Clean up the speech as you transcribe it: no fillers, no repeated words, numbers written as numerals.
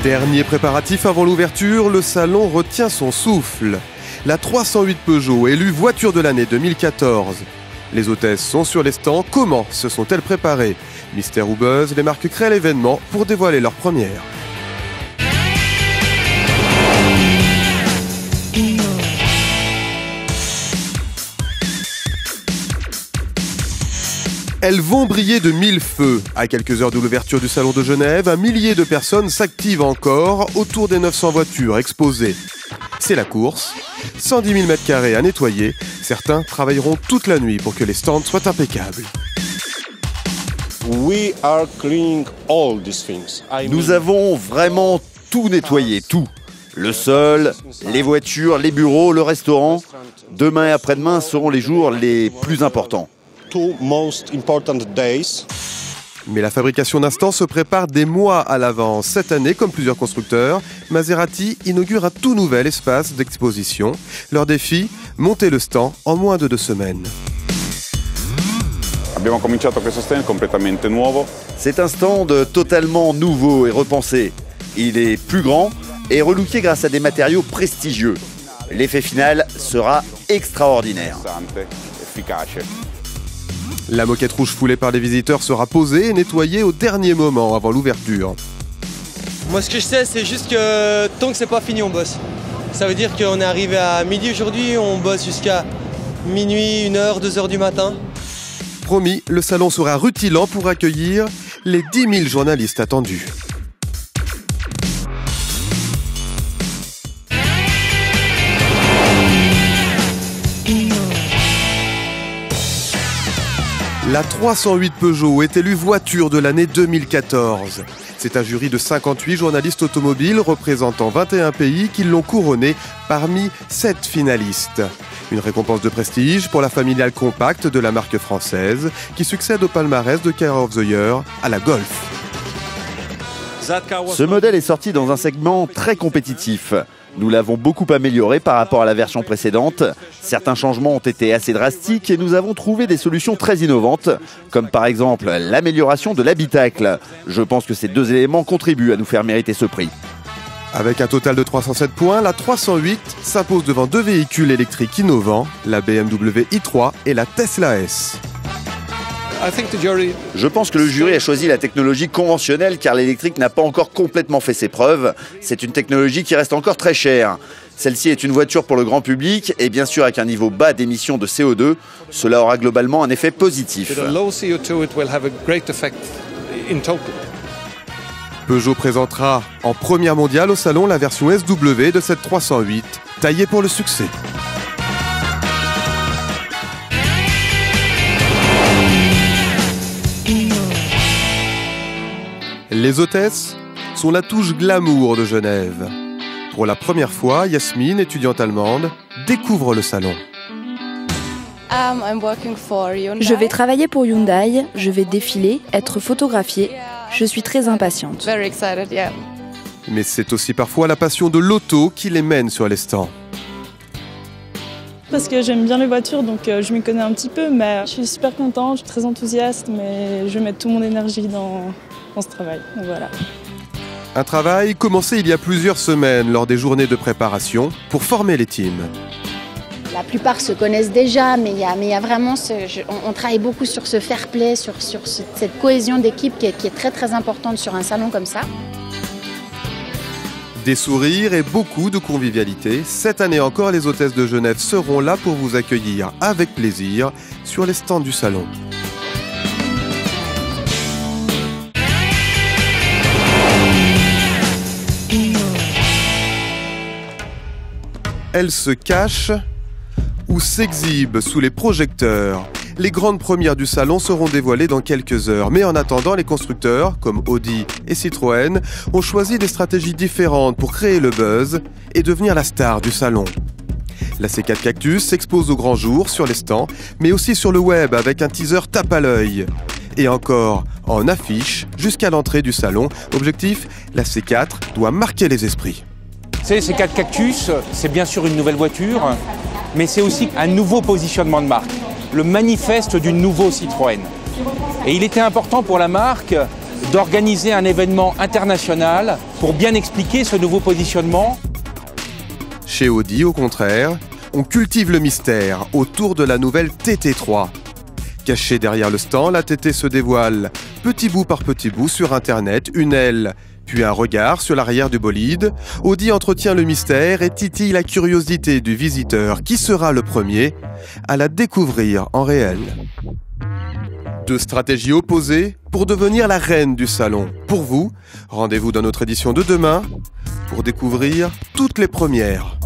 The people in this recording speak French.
Dernier préparatif avant l'ouverture, le salon retient son souffle. La 308 Peugeot, élue voiture de l'année 2014. Les hôtesses sont sur les stands. Comment se sont-elles préparées? Mystère ou buzz, les marques créent l'événement pour dévoiler leur première. Elles vont briller de mille feux. À quelques heures de l'ouverture du Salon de Genève, un millier de personnes s'activent encore autour des 900 voitures exposées. C'est la course. 110 000 m² à nettoyer. Certains travailleront toute la nuit pour que les stands soient impeccables. Nous avons vraiment tout nettoyé, tout. Le sol, les voitures, les bureaux, le restaurant. Demain et après-demain seront les jours les plus importants. Mais la fabrication d'un stand se prépare des mois à l'avance. Cette année, comme plusieurs constructeurs, Maserati inaugure un tout nouvel espace d'exposition. Leur défi, monter le stand en moins de 2 semaines. C'est un stand totalement nouveau et repensé. Il est plus grand et relooké grâce à des matériaux prestigieux. L'effet final sera extraordinaire. La moquette rouge foulée par les visiteurs sera posée et nettoyée au dernier moment avant l'ouverture. Moi, ce que je sais, c'est juste que tant que c'est pas fini, on bosse. Ça veut dire qu'on est arrivé à midi aujourd'hui, on bosse jusqu'à minuit, 1h, 2h du matin. Promis, le salon sera rutilant pour accueillir les 10 000 journalistes attendus. La 308 Peugeot est élue voiture de l'année 2014. C'est un jury de 58 journalistes automobiles représentant 21 pays qui l'ont couronnée parmi 7 finalistes. Une récompense de prestige pour la familiale compacte de la marque française qui succède au palmarès de Car of the Year à la Golf. Ce modèle est sorti dans un segment très compétitif. Nous l'avons beaucoup amélioré par rapport à la version précédente. Certains changements ont été assez drastiques et nous avons trouvé des solutions très innovantes, comme par exemple l'amélioration de l'habitacle. Je pense que ces 2 éléments contribuent à nous faire mériter ce prix. Avec un total de 307 points, la 308 s'impose devant 2 véhicules électriques innovants, la BMW i3 et la Tesla S. Je pense que le jury a choisi la technologie conventionnelle car l'électrique n'a pas encore complètement fait ses preuves. C'est une technologie qui reste encore très chère. Celle-ci est une voiture pour le grand public et bien sûr avec un niveau bas d'émissions de CO2, cela aura globalement un effet positif. Peugeot présentera en première mondiale au salon la version SW de cette 308, taillée pour le succès. Les hôtesses sont la touche glamour de Genève. Pour la première fois, Yasmine, étudiante allemande, découvre le salon. Je vais travailler pour Hyundai, je vais défiler, être photographiée. Je suis très impatiente. Mais c'est aussi parfois la passion de l'auto qui les mène sur les stands. Parce que j'aime bien les voitures, donc je m'y connais un petit peu, mais je suis super contente, je suis très enthousiaste, mais je vais mettre toute mon énergie dans ce travail. Donc voilà. Un travail commencé il y a plusieurs semaines lors des journées de préparation pour former les teams. La plupart se connaissent déjà, mais il y a vraiment on travaille beaucoup sur ce fair play, sur cette cohésion d'équipe qui est très très importante sur un salon comme ça. Des sourires et beaucoup de convivialité. Cette année encore, les hôtesses de Genève seront là pour vous accueillir avec plaisir sur les stands du salon. Elles se cachent ou s'exhibent sous les projecteurs. Les grandes premières du salon seront dévoilées dans quelques heures. Mais en attendant, les constructeurs, comme Audi et Citroën, ont choisi des stratégies différentes pour créer le buzz et devenir la star du salon. La C4 Cactus s'expose au grand jour sur les stands, mais aussi sur le web avec un teaser tape à l'œil. Et encore en affiche jusqu'à l'entrée du salon. Objectif, la C4 doit marquer les esprits. C'est C4 Cactus, c'est bien sûr une nouvelle voiture, mais c'est aussi un nouveau positionnement de marque, le manifeste du nouveau Citroën. Et il était important pour la marque d'organiser un événement international pour bien expliquer ce nouveau positionnement. Chez Audi, au contraire, on cultive le mystère autour de la nouvelle TT3. Cachée derrière le stand, la TT se dévoile, petit bout par petit bout sur Internet, une aile, puis un regard sur l'arrière du bolide. Audi entretient le mystère et titille la curiosité du visiteur qui sera le premier à la découvrir en réel. Deux stratégies opposées pour devenir la reine du salon. Pour vous, rendez-vous dans notre édition de demain pour découvrir toutes les premières.